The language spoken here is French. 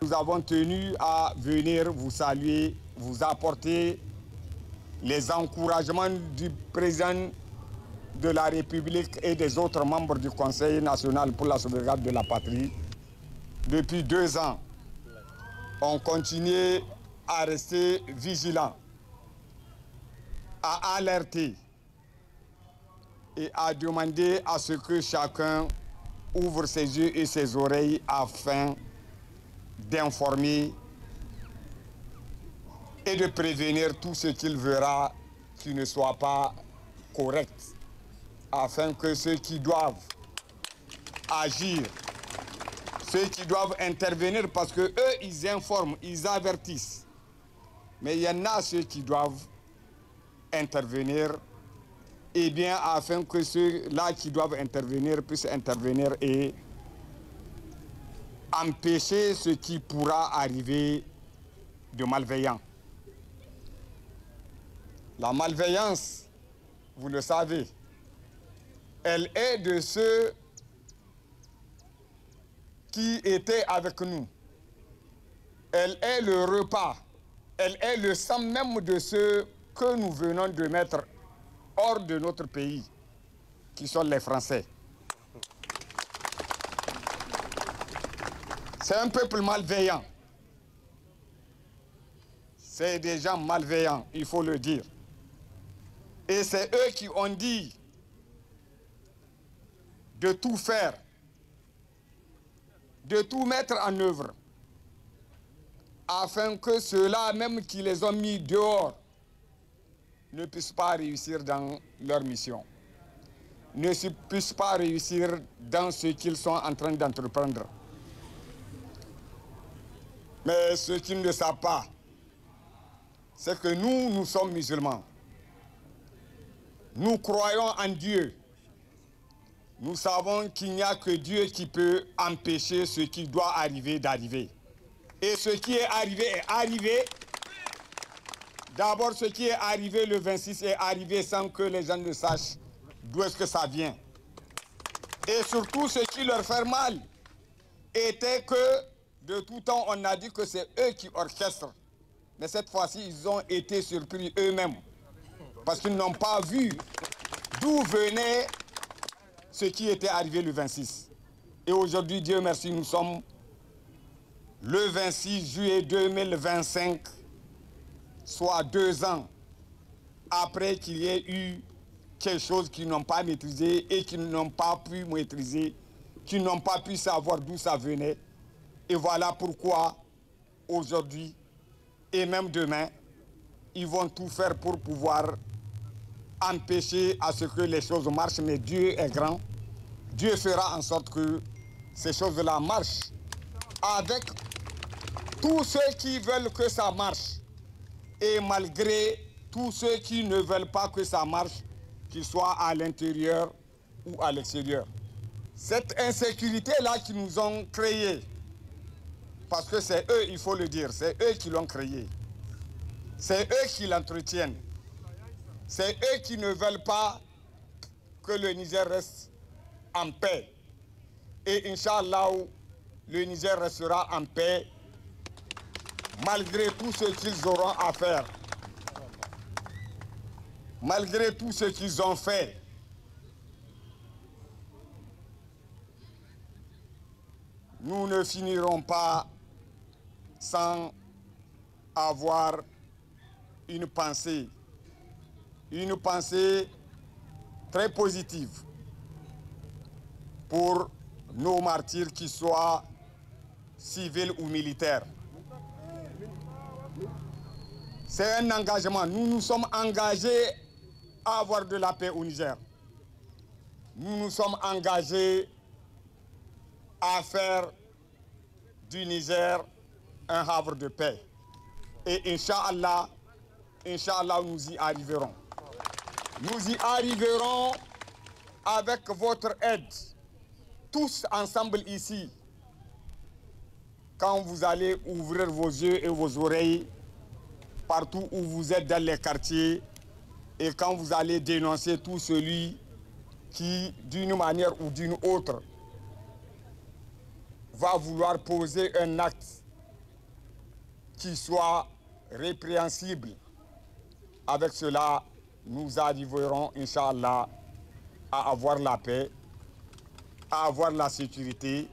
Nous avons tenu à venir vous saluer, vous apporter les encouragements du président de la République et des autres membres du Conseil national pour la sauvegarde de la patrie. Depuis 2 ans, on continue à rester vigilant, à alerter et à demander à ce que chacun ouvre ses yeux et ses oreilles afin d'informer et de prévenir tout ce qu'il verra qui ne soit pas correct, afin que ceux qui doivent agir, ceux qui doivent intervenir, parce que eux ils informent, ils avertissent, mais il y en a ceux qui doivent intervenir, et bien afin que ceux-là qui doivent intervenir puissent intervenir et empêcher ce qui pourra arriver de malveillant. La malveillance, vous le savez, elle est de ceux qui étaient avec nous. Elle est le repas, elle est le sang même de ceux que nous venons de mettre hors de notre pays, qui sont les Français. C'est un peuple malveillant. C'est des gens malveillants, il faut le dire. Et c'est eux qui ont dit de tout faire, de tout mettre en œuvre, afin que ceux-là même qui les ont mis dehors ne puissent pas réussir dans leur mission, ne puissent pas réussir dans ce qu'ils sont en train d'entreprendre. Mais ce qu'ils ne savent pas, c'est que nous sommes musulmans. Nous croyons en Dieu. Nous savons qu'il n'y a que Dieu qui peut empêcher ce qui doit arriver d'arriver. Et ce qui est arrivé. D'abord, ce qui est arrivé le 26 est arrivé sans que les gens ne sachent d'où est-ce que ça vient. Et surtout, ce qui leur fait mal était que de tout temps, on a dit que c'est eux qui orchestrent. Mais cette fois-ci, ils ont été surpris eux-mêmes. Parce qu'ils n'ont pas vu d'où venait ce qui était arrivé le 26. Et aujourd'hui, Dieu merci, nous sommes le 26 juillet 2025, soit 2 ans après qu'il y ait eu quelque chose qu'ils n'ont pas maîtrisé et qu'ils n'ont pas pu maîtriser, qu'ils n'ont pas pu savoir d'où ça venait. Et voilà pourquoi aujourd'hui et même demain, ils vont tout faire pour pouvoir empêcher à ce que les choses marchent. Mais Dieu est grand. Dieu fera en sorte que ces choses-là marchent avec tous ceux qui veulent que ça marche. Et malgré tous ceux qui ne veulent pas que ça marche, qu'ils soient à l'intérieur ou à l'extérieur. Cette insécurité-là qui nous ont créée, parce que c'est eux, il faut le dire, c'est eux qui l'ont créée. C'est eux qui l'entretiennent. C'est eux qui ne veulent pas que le Niger reste en paix. Et Inch'Allah, le Niger restera en paix malgré tout ce qu'ils auront à faire. Malgré tout ce qu'ils ont fait. Nous ne finirons pas sans avoir une pensée très positive pour nos martyrs, qui soient civils ou militaires. C'est un engagement. Nous nous sommes engagés à avoir de la paix au Niger. Nous nous sommes engagés à faire du Niger un havre de paix. Et Inch'Allah, nous y arriverons. Nous y arriverons avec votre aide, tous ensemble ici. Quand vous allez ouvrir vos yeux et vos oreilles partout où vous êtes dans les quartiers, et quand vous allez dénoncer tout celui qui, d'une manière ou d'une autre, va vouloir poser un acte qui soit répréhensible. Avec cela, nous arriverons, Inch'Allah, à avoir la paix, à avoir la sécurité